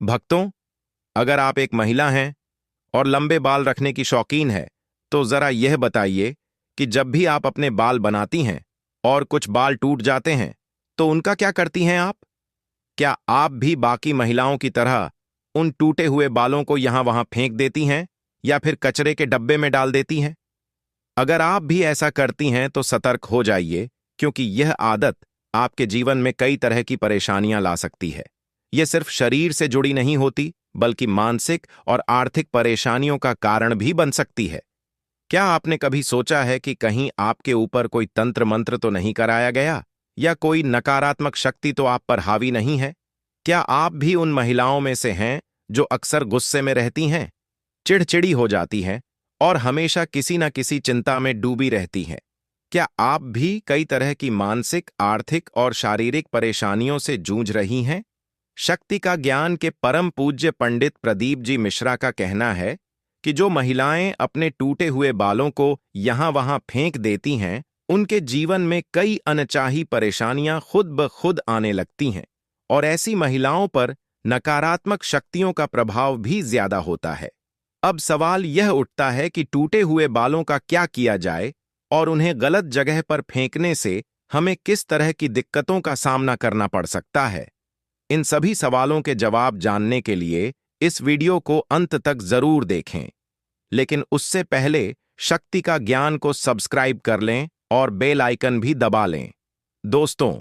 भक्तों, अगर आप एक महिला हैं और लंबे बाल रखने की शौकीन है, तो जरा यह बताइए कि जब भी आप अपने बाल बनाती हैं और कुछ बाल टूट जाते हैं, तो उनका क्या करती हैं आप? क्या आप भी बाकी महिलाओं की तरह उन टूटे हुए बालों को यहां वहां फेंक देती हैं या फिर कचरे के डब्बे में डाल देती हैं? अगर आप भी ऐसा करती हैं तो सतर्क हो जाइए, क्योंकि यह आदत आपके जीवन में कई तरह की परेशानियां ला सकती है। यह सिर्फ शरीर से जुड़ी नहीं होती, बल्कि मानसिक और आर्थिक परेशानियों का कारण भी बन सकती है। क्या आपने कभी सोचा है कि कहीं आपके ऊपर कोई तंत्र मंत्र तो नहीं कराया गया, या कोई नकारात्मक शक्ति तो आप पर हावी नहीं है? क्या आप भी उन महिलाओं में से हैं जो अक्सर गुस्से में रहती हैं, चिड़चिड़ी हो जाती हैं और हमेशा किसी न किसी चिंता में डूबी रहती हैं? क्या आप भी कई तरह की मानसिक, आर्थिक और शारीरिक परेशानियों से जूझ रही हैं? शक्ति का ज्ञान के परम पूज्य पंडित प्रदीप जी मिश्रा का कहना है कि जो महिलाएं अपने टूटे हुए बालों को यहां वहां फेंक देती हैं, उनके जीवन में कई अनचाही परेशानियां खुद ब खुद आने लगती हैं, और ऐसी महिलाओं पर नकारात्मक शक्तियों का प्रभाव भी ज्यादा होता है। अब सवाल यह उठता है कि टूटे हुए बालों का क्या किया जाए और उन्हें गलत जगह पर फेंकने से हमें किस तरह की दिक्कतों का सामना करना पड़ सकता है। इन सभी सवालों के जवाब जानने के लिए इस वीडियो को अंत तक जरूर देखें। लेकिन उससे पहले शक्ति का ज्ञान को सब्सक्राइब कर लें और बेल आइकन भी दबा लें। दोस्तों,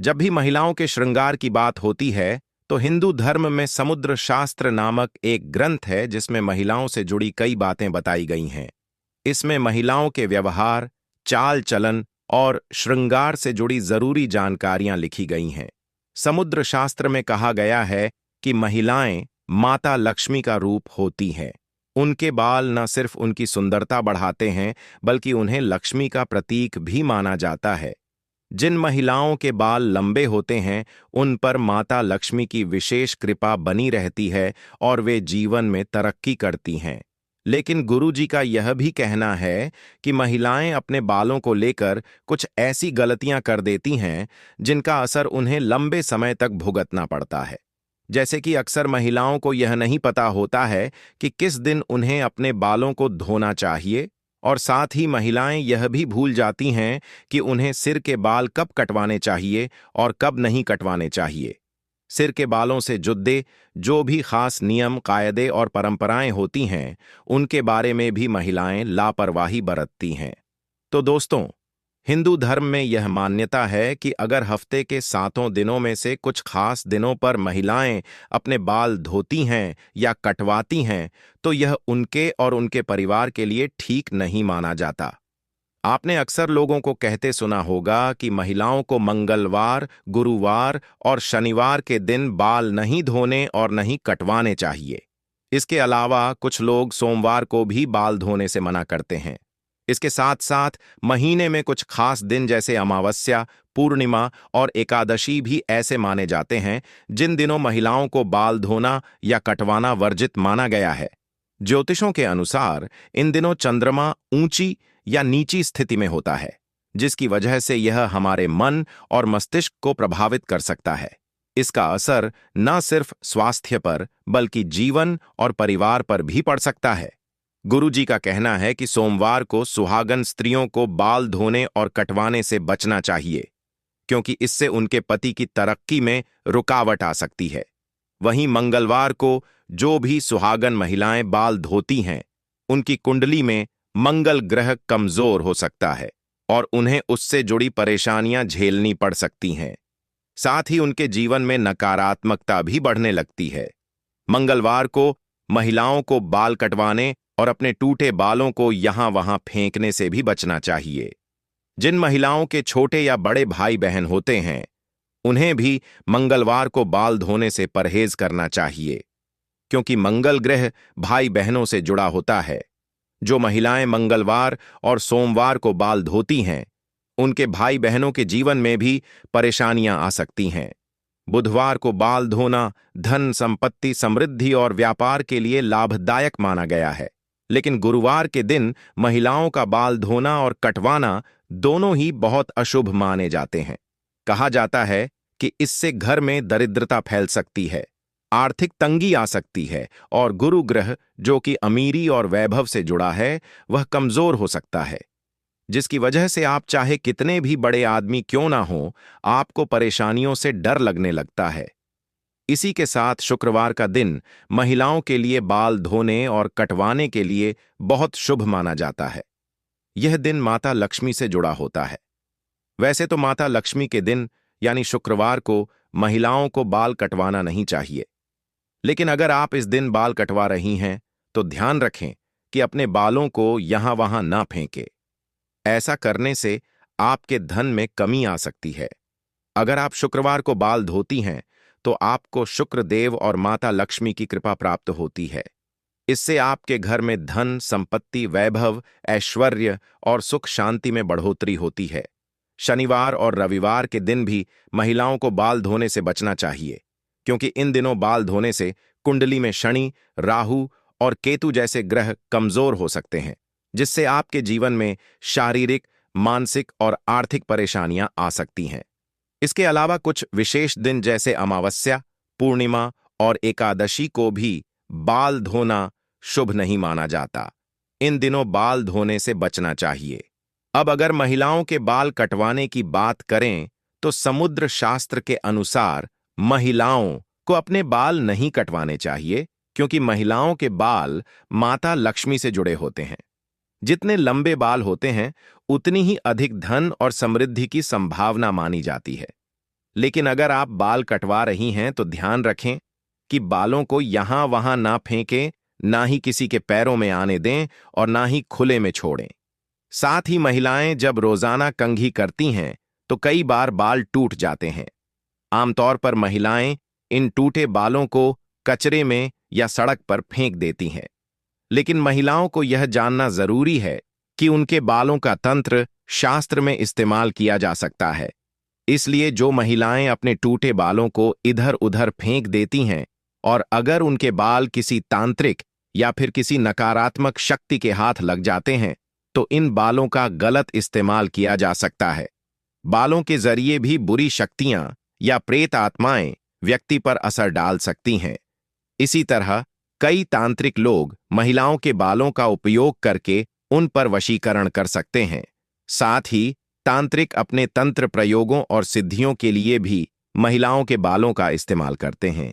जब भी महिलाओं के श्रृंगार की बात होती है, तो हिंदू धर्म में समुद्र शास्त्र नामक एक ग्रंथ है जिसमें महिलाओं से जुड़ी कई बातें बताई गई हैं। इसमें महिलाओं के व्यवहार, चाल चलन और श्रृंगार से जुड़ी जरूरी जानकारियां लिखी गई हैं। समुद्र शास्त्र में कहा गया है कि महिलाएं माता लक्ष्मी का रूप होती हैं। उनके बाल न सिर्फ उनकी सुंदरता बढ़ाते हैं, बल्कि उन्हें लक्ष्मी का प्रतीक भी माना जाता है। जिन महिलाओं के बाल लंबे होते हैं, उन पर माता लक्ष्मी की विशेष कृपा बनी रहती है और वे जीवन में तरक्की करती हैं। लेकिन गुरुजी का यह भी कहना है कि महिलाएं अपने बालों को लेकर कुछ ऐसी गलतियां कर देती हैं जिनका असर उन्हें लंबे समय तक भुगतना पड़ता है। जैसे कि अक्सर महिलाओं को यह नहीं पता होता है कि किस दिन उन्हें अपने बालों को धोना चाहिए, और साथ ही महिलाएं यह भी भूल जाती हैं कि उन्हें सिर के बाल कब कटवाने चाहिए और कब नहीं कटवाने चाहिए। सिर के बालों से जुड़े जो भी खास नियम, कायदे और परंपराएं होती हैं, उनके बारे में भी महिलाएं लापरवाही बरतती हैं। तो दोस्तों, हिंदू धर्म में यह मान्यता है कि अगर हफ्ते के 7 दिनों में से कुछ खास दिनों पर महिलाएं अपने बाल धोती हैं या कटवाती हैं, तो यह उनके और उनके परिवार के लिए ठीक नहीं माना जाता। आपने अक्सर लोगों को कहते सुना होगा कि महिलाओं को मंगलवार, गुरुवार और शनिवार के दिन बाल नहीं धोने और नहीं कटवाने चाहिए। इसके अलावा कुछ लोग सोमवार को भी बाल धोने से मना करते हैं। इसके साथ साथ महीने में कुछ खास दिन जैसे अमावस्या, पूर्णिमा और एकादशी भी ऐसे माने जाते हैं जिन दिनों महिलाओं को बाल धोना या कटवाना वर्जित माना गया है। ज्योतिषों के अनुसार इन दिनों चंद्रमा ऊंची या नीची स्थिति में होता है, जिसकी वजह से यह हमारे मन और मस्तिष्क को प्रभावित कर सकता है। इसका असर न सिर्फ स्वास्थ्य पर, बल्कि जीवन और परिवार पर भी पड़ सकता है। गुरुजी का कहना है कि सोमवार को सुहागन स्त्रियों को बाल धोने और कटवाने से बचना चाहिए, क्योंकि इससे उनके पति की तरक्की में रुकावट आ सकती है। वहीं मंगलवार को जो भी सुहागन महिलाएं बाल धोती हैं, उनकी कुंडली में मंगल ग्रह कमजोर हो सकता है और उन्हें उससे जुड़ी परेशानियां झेलनी पड़ सकती हैं। साथ ही उनके जीवन में नकारात्मकता भी बढ़ने लगती है। मंगलवार को महिलाओं को बाल कटवाने और अपने टूटे बालों को यहां वहां फेंकने से भी बचना चाहिए। जिन महिलाओं के छोटे या बड़े भाई बहन होते हैं, उन्हें भी मंगलवार को बाल धोने से परहेज करना चाहिए, क्योंकि मंगल ग्रह भाई बहनों से जुड़ा होता है। जो महिलाएं मंगलवार और सोमवार को बाल धोती हैं, उनके भाई बहनों के जीवन में भी परेशानियां आ सकती हैं। बुधवार को बाल धोना धन, संपत्ति, समृद्धि और व्यापार के लिए लाभदायक माना गया है, लेकिन गुरुवार के दिन महिलाओं का बाल धोना और कटवाना दोनों ही बहुत अशुभ माने जाते हैं। कहा जाता है कि इससे घर में दरिद्रता फैल सकती है। आर्थिक तंगी आ सकती है और गुरु ग्रह जो कि अमीरी और वैभव से जुड़ा है वह कमजोर हो सकता है, जिसकी वजह से आप चाहे कितने भी बड़े आदमी क्यों ना हो, आपको परेशानियों से डर लगने लगता है। इसी के साथ शुक्रवार का दिन महिलाओं के लिए बाल धोने और कटवाने के लिए बहुत शुभ माना जाता है। यह दिन माता लक्ष्मी से जुड़ा होता है। वैसे तो माता लक्ष्मी के दिन यानी शुक्रवार को महिलाओं को बाल कटवाना नहीं चाहिए, लेकिन अगर आप इस दिन बाल कटवा रही हैं तो ध्यान रखें कि अपने बालों को यहां वहां ना फेंके। ऐसा करने से आपके धन में कमी आ सकती है। अगर आप शुक्रवार को बाल धोती हैं तो आपको शुक्र देव और माता लक्ष्मी की कृपा प्राप्त होती है। इससे आपके घर में धन, संपत्ति, वैभव, ऐश्वर्य और सुख शांति में बढ़ोतरी होती है। शनिवार और रविवार के दिन भी महिलाओं को बाल धोने से बचना चाहिए, क्योंकि इन दिनों बाल धोने से कुंडली में शनि, राहु और केतु जैसे ग्रह कमजोर हो सकते हैं, जिससे आपके जीवन में शारीरिक, मानसिक और आर्थिक परेशानियां आ सकती हैं। इसके अलावा कुछ विशेष दिन जैसे अमावस्या, पूर्णिमा और एकादशी को भी बाल धोना शुभ नहीं माना जाता। इन दिनों बाल धोने से बचना चाहिए। अब अगर महिलाओं के बाल कटवाने की बात करें तो समुद्र शास्त्र के अनुसार महिलाओं को अपने बाल नहीं कटवाने चाहिए, क्योंकि महिलाओं के बाल माता लक्ष्मी से जुड़े होते हैं। जितने लंबे बाल होते हैं उतनी ही अधिक धन और समृद्धि की संभावना मानी जाती है। लेकिन अगर आप बाल कटवा रही हैं तो ध्यान रखें कि बालों को यहां वहां ना फेंकें, ना ही किसी के पैरों में आने दें और ना ही खुले में छोड़ें। साथ ही महिलाएं जब रोजाना कंघी करती हैं तो कई बार बाल टूट जाते हैं। आमतौर पर महिलाएं इन टूटे बालों को कचरे में या सड़क पर फेंक देती हैं, लेकिन महिलाओं को यह जानना जरूरी है कि उनके बालों का तंत्र शास्त्र में इस्तेमाल किया जा सकता है। इसलिए जो महिलाएं अपने टूटे बालों को इधर उधर फेंक देती हैं और अगर उनके बाल किसी तांत्रिक या फिर किसी नकारात्मक शक्ति के हाथ लग जाते हैं तो इन बालों का गलत इस्तेमाल किया जा सकता है। बालों के जरिए भी बुरी शक्तियां या प्रेत आत्माएं व्यक्ति पर असर डाल सकती हैं। इसी तरह कई तांत्रिक लोग महिलाओं के बालों का उपयोग करके उन पर वशीकरण कर सकते हैं। साथ ही तांत्रिक अपने तंत्र प्रयोगों और सिद्धियों के लिए भी महिलाओं के बालों का इस्तेमाल करते हैं।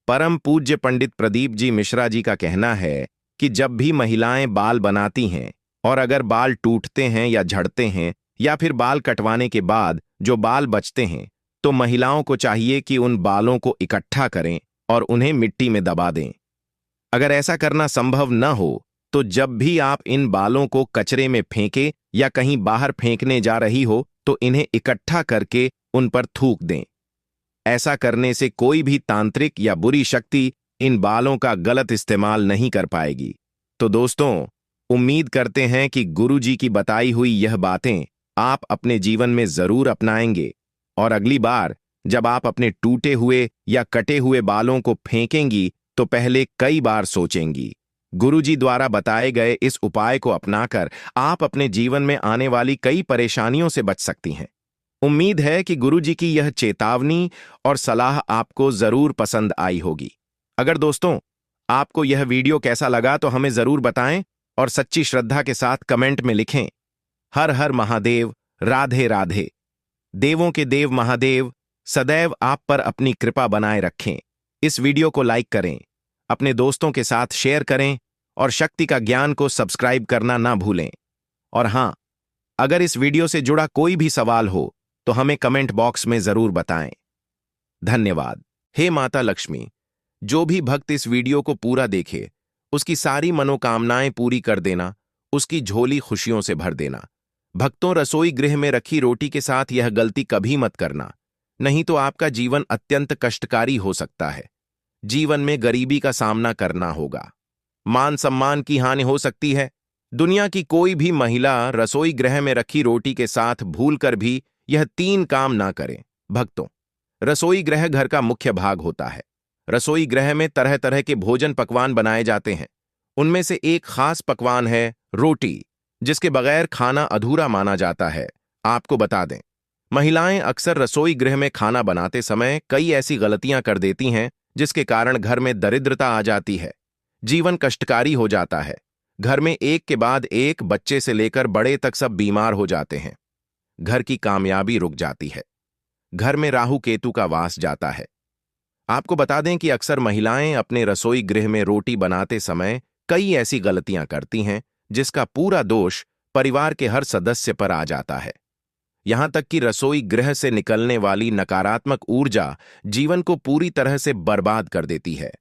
परम पूज्य पंडित प्रदीप जी मिश्रा जी का कहना है कि जब भी महिलाएं बाल बनाती हैं और अगर बाल टूटते हैं या झड़ते हैं या फिर बाल कटवाने के बाद जो बाल बचते हैं तो महिलाओं को चाहिए कि उन बालों को इकट्ठा करें और उन्हें मिट्टी में दबा दें। अगर ऐसा करना संभव न हो तो जब भी आप इन बालों को कचरे में फेंकें या कहीं बाहर फेंकने जा रही हो तो इन्हें इकट्ठा करके उन पर थूक दें। ऐसा करने से कोई भी तांत्रिक या बुरी शक्ति इन बालों का गलत इस्तेमाल नहीं कर पाएगी। तो दोस्तों, उम्मीद करते हैं कि गुरुजी की बताई हुई यह बातें आप अपने जीवन में जरूर अपनाएंगे और अगली बार जब आप अपने टूटे हुए या कटे हुए बालों को फेंकेंगी तो पहले कई बार सोचेंगी। गुरुजी द्वारा बताए गए इस उपाय को अपनाकर आप अपने जीवन में आने वाली कई परेशानियों से बच सकती हैं। उम्मीद है कि गुरुजी की यह चेतावनी और सलाह आपको जरूर पसंद आई होगी। अगर दोस्तों आपको यह वीडियो कैसा लगा तो हमें जरूर बताएं और सच्ची श्रद्धा के साथ कमेंट में लिखें, हर हर महादेव, राधे राधे। देवों के देव महादेव सदैव आप पर अपनी कृपा बनाए रखें। इस वीडियो को लाइक करें, अपने दोस्तों के साथ शेयर करें और शक्ति का ज्ञान को सब्सक्राइब करना ना भूलें। और हां, अगर इस वीडियो से जुड़ा कोई भी सवाल हो तो हमें कमेंट बॉक्स में जरूर बताएं। धन्यवाद। हे माता लक्ष्मी, जो भी भक्त इस वीडियो को पूरा देखे उसकी सारी मनोकामनाएं पूरी कर देना, उसकी झोली खुशियों से भर देना। भक्तों, रसोई गृह में रखी रोटी के साथ यह गलती कभी मत करना, नहीं तो आपका जीवन अत्यंत कष्टकारी हो सकता है। जीवन में गरीबी का सामना करना होगा, मान सम्मान की हानि हो सकती है। दुनिया की कोई भी महिला रसोई गृह में रखी रोटी के साथ भूलकर भी यह 3 काम ना करें। भक्तों, रसोई गृह घर का मुख्य भाग होता है। रसोई गृह में तरह तरह के भोजन पकवान बनाए जाते हैं। उनमें से एक खास पकवान है रोटी, जिसके बगैर खाना अधूरा माना जाता है। आपको बता दें, महिलाएं अक्सर रसोई गृह में खाना बनाते समय कई ऐसी गलतियां कर देती हैं जिसके कारण घर में दरिद्रता आ जाती है। जीवन कष्टकारी हो जाता है। घर में एक के बाद एक, बच्चे से लेकर बड़े तक सब बीमार हो जाते हैं। घर की कामयाबी रुक जाती है। घर में राहु केतु का वास जाता है। आपको बता दें कि अक्सर महिलाएं अपने रसोई गृह में रोटी बनाते समय कई ऐसी गलतियां करती हैं जिसका पूरा दोष परिवार के हर सदस्य पर आ जाता है। यहां तक कि रसोई गृह से निकलने वाली नकारात्मक ऊर्जा जीवन को पूरी तरह से बर्बाद कर देती है।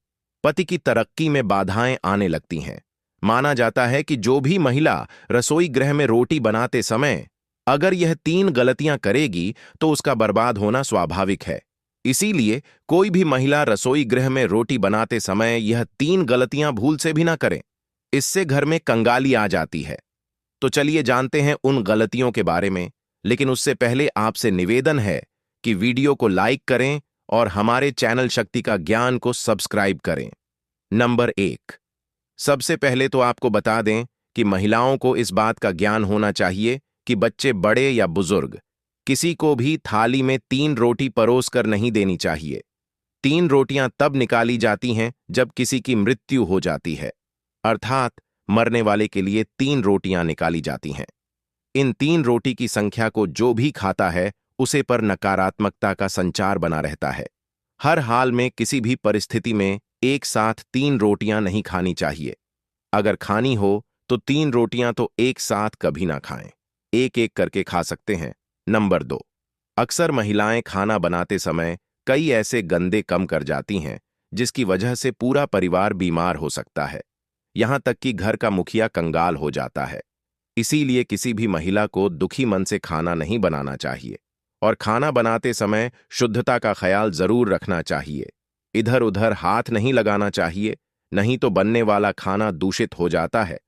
पति की तरक्की में बाधाएं आने लगती हैं। माना जाता है कि जो भी महिला रसोई गृह में रोटी बनाते समय अगर यह 3 गलतियां करेगी तो उसका बर्बाद होना स्वाभाविक है। इसीलिए कोई भी महिला रसोई गृह में रोटी बनाते समय यह 3 गलतियां भूल से भी ना करें। इससे घर में कंगाली आ जाती है। तो चलिए जानते हैं उन गलतियों के बारे में, लेकिन उससे पहले आपसे निवेदन है कि वीडियो को लाइक करें और हमारे चैनल शक्ति का ज्ञान को सब्सक्राइब करें। नंबर 1। सबसे पहले तो आपको बता दें कि महिलाओं को इस बात का ज्ञान होना चाहिए कि बच्चे बड़े या बुजुर्ग किसी को भी थाली में 3 रोटी परोस कर नहीं देनी चाहिए। 3 रोटियां तब निकाली जाती हैं जब किसी की मृत्यु हो जाती है, अर्थात मरने वाले के लिए 3 रोटियां निकाली जाती हैं। इन 3 रोटी की संख्या को जो भी खाता है उसे पर नकारात्मकता का संचार बना रहता है। हर हाल में किसी भी परिस्थिति में एक साथ 3 रोटियां नहीं खानी चाहिए। अगर खानी हो तो 3 रोटियां तो एक साथ कभी ना खाएं, एक एक करके खा सकते हैं। नंबर 2। अक्सर महिलाएं खाना बनाते समय कई ऐसे गंदे कम कर जाती हैं जिसकी वजह से पूरा परिवार बीमार हो सकता है। यहां तक कि घर का मुखिया कंगाल हो जाता है। इसीलिए किसी भी महिला को दुखी मन से खाना नहीं बनाना चाहिए और खाना बनाते समय शुद्धता का ख्याल जरूर रखना चाहिए। इधर उधर हाथ नहीं लगाना चाहिए, नहीं तो बनने वाला खाना दूषित हो जाता है